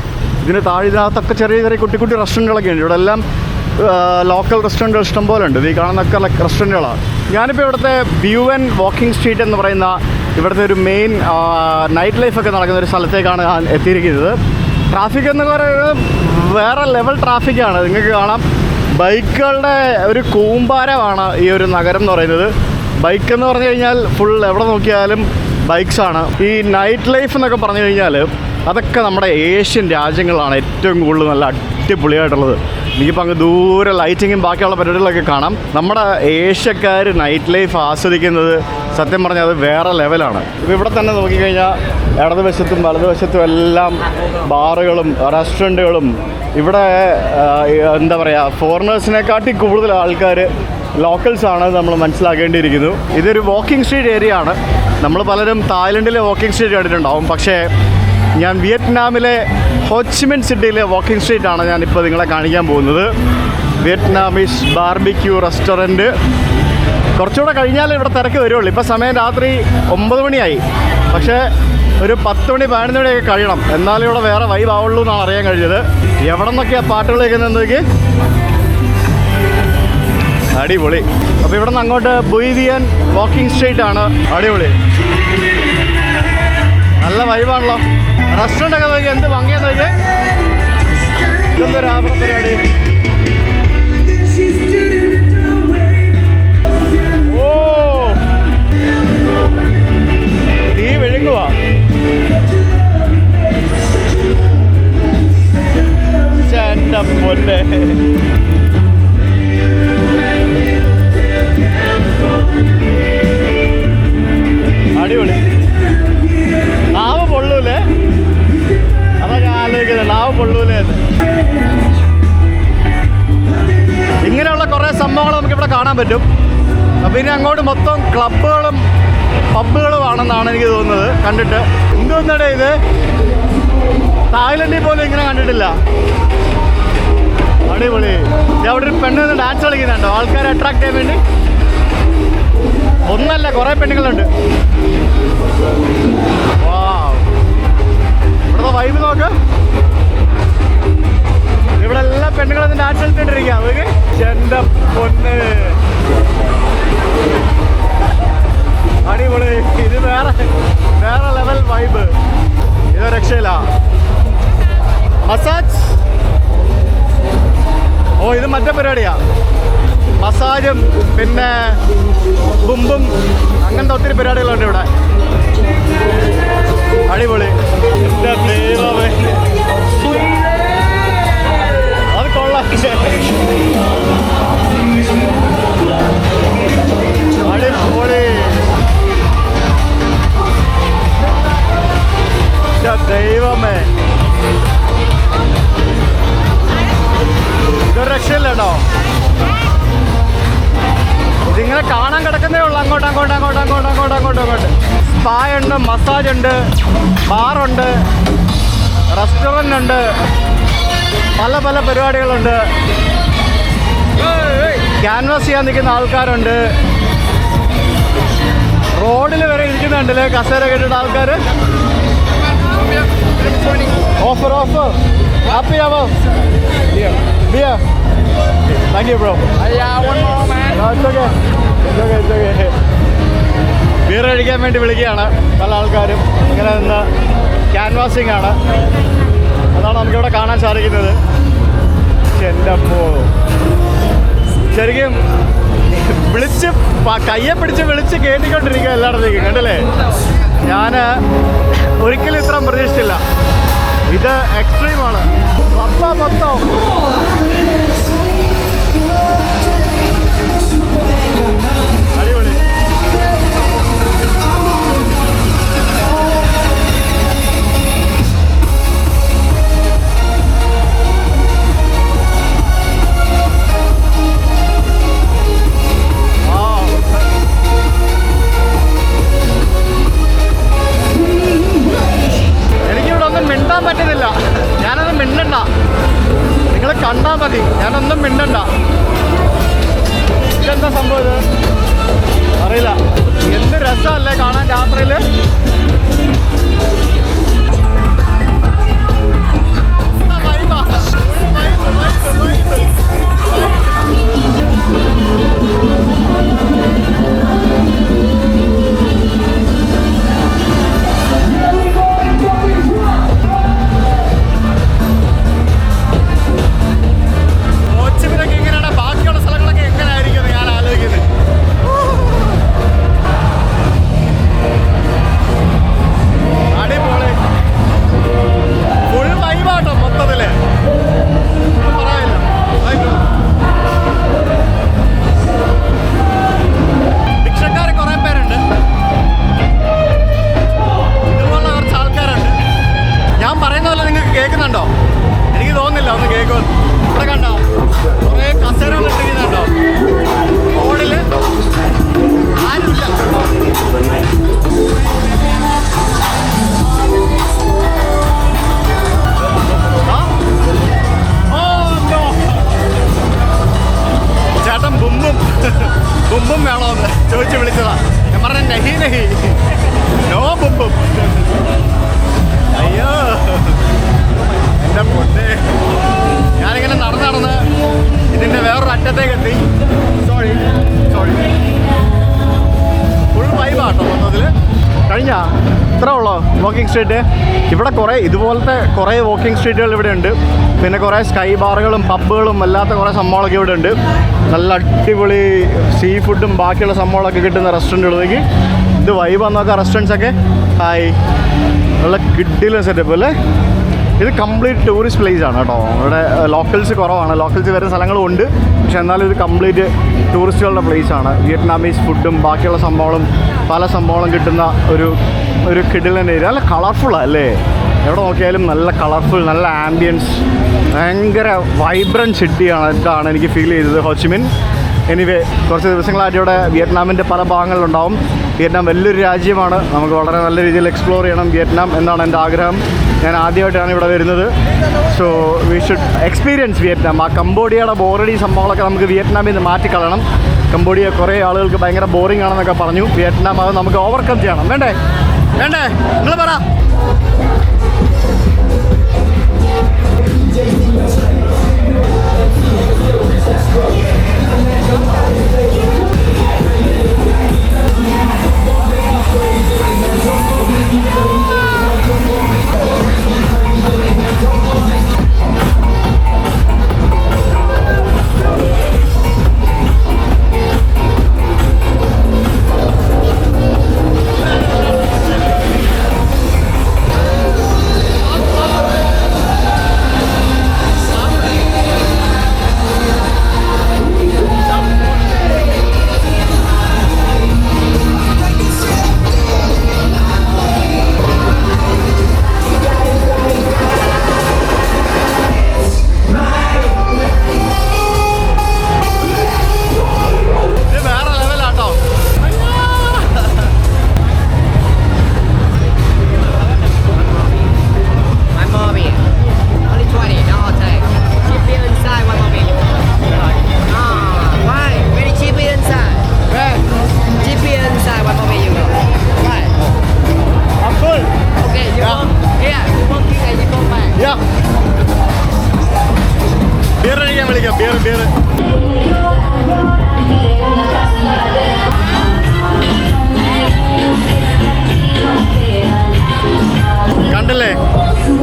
ഇതിൻ്റെ താഴിനകത്തൊക്കെ ചെറിയ ചെറിയ കുട്ടി കുട്ടി റെസ്റ്റോറൻറ്റുകളൊക്കെ ഉണ്ട്. ഇവിടെ എല്ലാം ലോക്കൽ റെസ്റ്റോറൻറ്റുകൾ ഇഷ്ടം പോലെ ഉണ്ട്. ഈ കാണുന്നൊക്കെ റെസ്റ്റോറൻറ്റുകളാണ്. ഞാനിപ്പോൾ ഇവിടുത്തെ ബ്യൂവൻ വാക്കിംഗ് സ്ട്രീറ്റ് എന്ന് പറയുന്ന ഇവിടുത്തെ ഒരു മെയിൻ നൈറ്റ് ലൈഫൊക്കെ നടക്കുന്ന ഒരു സ്ഥലത്തേക്കാണ് ഞാൻ എത്തിയിരിക്കുന്നത്. ട്രാഫിക് എന്ന് പറയുന്നത് വേറെ ലെവൽ ട്രാഫിക്കാണ്. നിങ്ങൾക്ക് കാണാം ബൈക്കുകളുടെ ഒരു കൂമ്പാരമാണ് ഈ ഒരു നഗരം എന്ന് പറയുന്നത്. ബൈക്ക് എന്ന് പറഞ്ഞു കഴിഞ്ഞാൽ ഫുൾ എവിടെ നോക്കിയാലും ബൈക്സാണ്. ഈ നൈറ്റ് ലൈഫ് എന്നൊക്കെ പറഞ്ഞു കഴിഞ്ഞാൽ അതൊക്കെ നമ്മുടെ ഏഷ്യൻ രാജ്യങ്ങളാണ് ഏറ്റവും കൂടുതൽ നല്ല അടിപൊളിയായിട്ടുള്ളത്. എനിക്കിപ്പോൾ അങ്ങ് ദൂരെ ലൈറ്റിങ്ങും ബാക്കിയുള്ള പരിപാടികളൊക്കെ കാണാം. നമ്മുടെ ഏഷ്യക്കാർ നൈറ്റ് ലൈഫ് ആസ്വദിക്കുന്നത് സത്യം പറഞ്ഞാൽ അത് വേറെ ലെവലാണ്. ഇപ്പോൾ ഇവിടെ തന്നെ നോക്കിക്കഴിഞ്ഞാൽ ഇടതുവശത്തും വലതുവശത്തും എല്ലാം ബാറുകളും റെസ്റ്റോറൻറ്റുകളും. ഇവിടെ എന്താ പറയുക, ഫോറിനേഴ്സിനെക്കാട്ടി കൂടുതൽ ആൾക്കാർ ലോക്കൽസാണ് നമ്മൾ മനസ്സിലാക്കേണ്ടിയിരിക്കുന്നു. ഇതൊരു വാക്കിംഗ് സ്ട്രീറ്റ് ഏരിയ ആണ്. നമ്മൾ പലരും തായ്ലൻഡിലെ വാക്കിംഗ് സ്ട്രീറ്റ് കണ്ടിട്ടുണ്ടാവും. പക്ഷേ ഞാൻ വിയറ്റ്നാമിലെ ഹോച്ചിമിൻ സിറ്റിയിലെ വാക്കിംഗ് സ്ട്രീറ്റാണ് ഞാനിപ്പോൾ നിങ്ങളെ കാണിക്കാൻ പോകുന്നത്. Vietnamese barbecue restaurant. കുറച്ചുകൂടെ കഴിഞ്ഞാലേ ഇവിടെ തിരക്ക് വരുള്ളൂ. ഇപ്പോൾ സമയം രാത്രി 9 മണിയായി. പക്ഷേ ഒരു 10 മണി 11 മണിയൊക്കെ കഴിയണം, എന്നാലും ഇവിടെ വേറെ വൈബ് ആവുള്ളൂ എന്നാണ് അറിയാൻ കഴിഞ്ഞത്. എവിടെ നിന്നൊക്കെയാണ് പാട്ടുകൾ കേൾക്കുന്നതൊക്കെ അടിപൊളി. അപ്പോൾ ഇവിടെ നിന്ന് അങ്ങോട്ട് ബുയിവിയൻ വാക്കിംഗ് സ്ട്രീറ്റ് ആണ്. അടിപൊളി, നല്ല വൈബാണല്ലോ. റെസ്റ്റോറൻ്റ് ഒക്കെ നോക്കി എന്ത് ഭംഗിയാന്ന് നോക്കി. ഇതൊന്നൊരു ആഭരണ പരിപാടി. ഓ, തീ വിഴുങ്ങുവാ. ചേട്ട പൊന്നെ, അടിപൊളി. നാവ് പൊള്ളൂലേ, അതാ ഞാൻ ആലോചിക്കുന്നത്, നാവ് പൊള്ളൂലേ. ഇങ്ങനെയുള്ള കുറേ സംഭവങ്ങൾ നമുക്കിവിടെ കാണാൻ പറ്റും. അപ്പം ഇനി അങ്ങോട്ട് മൊത്തം ക്ലബ്ബുകളും പബ്ബുകളും ആണെന്നാണ് എനിക്ക് തോന്നുന്നത് കണ്ടിട്ട്. എന്തോന്നടേ ഇത്, തായ്ലൻഡിൽ പോലും ഇങ്ങനെ കണ്ടിട്ടില്ല. അടിപൊളി. അവിടെ ഒരു പെണ്ണ് നിന്ന് ഡാൻസ് കളിക്കുന്നുണ്ടോ ആൾക്കാരെ അട്രാക്ട് ചെയ്യാൻ വേണ്ടി? ഒന്നല്ല, കുറേ പെണ്ണുങ്ങളുണ്ട്. ഇവിടുത്തെ വൈബ് നോക്ക്. ഇവിടെ എല്ലാ പെണ്ണുങ്ങളും ഡാൻസ് കളിച്ചിട്ടിരിക്കുക. അതൊക്കെ എൻ്റെ പൊന്ന്, അടിപൊളി. ഇത് വേറെ ലെവൽ വൈബ്. ഇത് രക്ഷയില്ല. മസാജ്, ഓ ഇത് മറ്റേ പരിപാടിയാ. മസാജും പിന്നെ ബുംബും അങ്ങനത്തെ ഒത്തിരി പരിപാടികളുണ്ട് ഇവിടെ. അടിപൊളി. എൻ്റെ ദൈവമേ, അത് കൊള്ളാം. അടിപൊളി. ദൈവമേ, ഇതൊരു രക്ഷയില്ല കേട്ടോ. ഇതിങ്ങനെ കാണാൻ കിടക്കുന്നേ ഉള്ളൂ. അങ്ങോട്ട് സ്പാ ഉണ്ട്, മസാജ് ഉണ്ട്, ബാറുണ്ട്, റെസ്റ്റോറൻ്റ് ഉണ്ട്, പല പല പരിപാടികളുണ്ട്. ക്യാൻവാസ് ചെയ്യാൻ നിൽക്കുന്ന ആൾക്കാരുണ്ട്. റോഡിൽ വരെ ഇരിക്കുന്നുണ്ടല്ലേ കസേര കേട്ടിട്ട് ആൾക്കാർ. Offer Happy about? Beer. Thank you, bro. Yeah, one more, man. No, it's okay. It's okay. Beer കഴിക്കാൻ വേണ്ടി വിളിക്കുകയാണ് പല ആൾക്കാരും. ഇങ്ങനെ നിന്ന് ക്യാൻവാസിങ് ആണ്, അതാണ് നമുക്കിവിടെ കാണാൻ സാധിക്കുന്നത്. എൻ്റെ അമ്മോ, ശരിക്കും വിളിച്ച് കയ്യെ പിടിച്ച് വിളിച്ച് കയറ്റിക്കൊണ്ടിരിക്കുക എല്ലായിടത്തേക്കും, കണ്ടില്ലേ? ഞാൻ ഒരിക്കലും ഇത്രയും പ്രതീക്ഷിച്ചില്ല. ഇത് എക്സ്ട്രീമാണ്. മൊത്തം അടിപൊളി. എനിക്കിവിടെ ഒന്നും മിണ്ടാൻ പറ്റുന്നില്ല. ഞാനൊന്നും മിണ്ടണ്ട, നിങ്ങൾ കണ്ടാൽ മതി. ഞാനൊന്നും മിണ്ടണ്ട. ഇതെന്താ സംഭവം? ഇത് അറിയില്ല. എന്ത് രസമല്ലേ കാണാൻ രാത്രിയിൽ. ഓച്ചിമിനൊക്കെ എങ്ങനെയാണ്, ബാക്കിയുള്ള സ്ഥലങ്ങളൊക്കെ എങ്ങനെയായിരിക്കും ഞാൻ ആലോചിക്കുന്നത്. അടിപൊളി, ഫുൾ വൈബാട്ടോ മൊത്തത്തില്. പറയാനില്ല. ഭിക്ഷക്കാർ കുറേ പേരുണ്ട്, ഇതുപോലുള്ള കുറച്ച് ആൾക്കാരുണ്ട്. ഞാൻ പറയുന്ന പോലെ നിങ്ങൾക്ക് കേൾക്കുന്നുണ്ടോ? എനിക്ക് തോന്നുന്നില്ല ഒന്ന് കേൾക്കുമെന്ന്. ഇവിടെ കണ്ടോ കുറേ കസേരകൾ ഇട്ടിരിക്കുന്നുണ്ടോ? റോഡിൽ ആരുമില്ല. ചേട്ടൻ ബുംബും വേണോന്ന് ചോദിച്ച് വിളിച്ചതാ. ഞാൻ പറഞ്ഞ നഹി നോ ബുംബും. അയ്യോ എൻ്റെ പൊന്നേ, ഞാനിങ്ങനെ നടന്ന് ഇതിൻ്റെ വേറൊരു അറ്റത്തേക്ക് എത്തി. സോറി ഫുൾ വൈബാട്ടോ മൊത്തത്തിൽ. കഴിഞ്ഞ ഇത്ര ഉള്ളോ വാക്കിംഗ് സ്ട്രീറ്റ്? ഇവിടെ കുറേ ഇതുപോലത്തെ കുറേ വാക്കിംഗ് സ്ട്രീറ്റുകൾ ഇവിടെ ഉണ്ട്. പിന്നെ കുറേ സ്കൈ ബാറുകളും പബ്ബുകളും അല്ലാത്ത കുറേ സംഭവങ്ങളൊക്കെ ഇവിടെ ഉണ്ട്. നല്ല അടിപൊളി സീ ഫുഡും ബാക്കിയുള്ള സംഭവങ്ങളൊക്കെ കിട്ടുന്ന റെസ്റ്റോറൻറ്റുകളിലേക്ക് ഇത് വൈബാന്ന് നോക്കാം. റെസ്റ്റോറൻറ്റ്സൊക്കെ ഹായ്, നല്ല കിഡിലും സെറ്റപ്പ് അല്ലേ. ഇത് കംപ്ലീറ്റ് ടൂറിസ്റ്റ് പ്ലേസ് ആണ് കേട്ടോ. ഇവിടെ ലോക്കൽസ് കുറവാണ്, ലോക്കൽസ് വരുന്ന സ്ഥലങ്ങളും ഉണ്ട്, പക്ഷെ എന്നാലും ഇത് കംപ്ലീറ്റ് ടൂറിസ്റ്റുകളുടെ പ്ലേസ് ആണ്. വിയറ്റ്നാമീസ് ഫുഡും ബാക്കിയുള്ള സംഭവങ്ങളും പല സംഭവങ്ങളും കിട്ടുന്ന ഒരു കിഡിലൻ ഏരിയ. നല്ല കളർഫുള്ളാണ് അല്ലേ? എവിടെ നോക്കിയാലും നല്ല കളർഫുൾ, നല്ല ആംബിയൻസ്, ഭയങ്കര വൈബ്രൻറ്റ് സിറ്റിയാണ്. ഇതാണ് എനിക്ക് ഫീൽ ചെയ്തത് ഹോച്ചിമിൻ. എനിവേ കുറച്ച് ദിവസങ്ങളായിട്ട് ഇവിടെ വിയറ്റ്നാമിൻ്റെ പല ഭാഗങ്ങളിലുണ്ടാവും. വിയറ്റ്നാം വലിയൊരു രാജ്യമാണ്, നമുക്ക് വളരെ നല്ല രീതിയിൽ എക്സ്പ്ലോർ ചെയ്യണം വിയറ്റ്നാം എന്നാണ് എൻ്റെ ആഗ്രഹം. ഞാൻ ആദ്യമായിട്ടാണ് ഇവിടെ വരുന്നത്. So we should experience Vietnam. ആ കംബോഡിയയുടെ ബോറടി സംഭവങ്ങളൊക്കെ നമുക്ക് വിയറ്റ്നാമിൽ നിന്ന് മാറ്റിക്കളയണം. കംബോഡിയ കുറേ ആളുകൾക്ക് ഭയങ്കര ബോറിംഗ് ആണെന്നൊക്കെ പറഞ്ഞു. വിയറ്റ്നാം അത് നമുക്ക് ഓവർകം ചെയ്യണം. വേണ്ടേ നിങ്ങൾ പറ.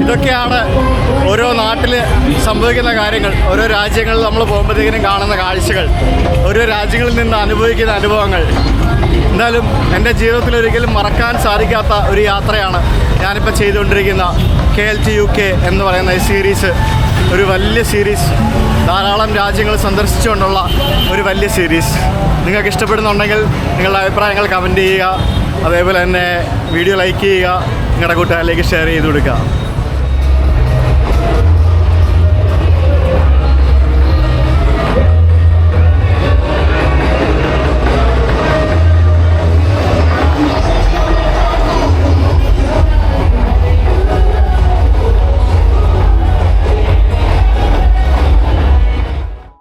ഇതൊക്കെയാണ് ഓരോ നാട്ടിൽ സംഭവിക്കുന്ന കാര്യങ്ങൾ, ഓരോ രാജ്യങ്ങളിൽ നമ്മൾ പോകുമ്പോഴത്തേക്കിനും കാണുന്ന കാഴ്ചകൾ, ഓരോ രാജ്യങ്ങളിൽ നിന്ന് അനുഭവിക്കുന്ന അനുഭവങ്ങൾ. എന്തായാലും എൻ്റെ ജീവിതത്തിൽ ഒരിക്കലും മറക്കാൻ സാധിക്കാത്ത ഒരു യാത്രയാണ് ഞാനിപ്പോൾ ചെയ്തുകൊണ്ടിരിക്കുന്ന KLT UK എന്ന് പറയുന്ന ഈ സീരീസ്. ഒരു വലിയ സീരീസ്, ധാരാളം രാജ്യങ്ങൾ സന്ദർശിച്ചുകൊണ്ടുള്ള ഒരു വലിയ സീരീസ്. നിങ്ങൾക്ക് ഇഷ്ടപ്പെടുന്നുണ്ടെങ്കിൽ നിങ്ങളുടെ അഭിപ്രായങ്ങൾ കമൻറ്റ് ചെയ്യുക, അതേപോലെ തന്നെ വീഡിയോ ലൈക്ക് ചെയ്യുക, നിങ്ങളുടെ കൂട്ടുകാരിലേക്ക് ഷെയർ ചെയ്ത് കൊടുക്കുക.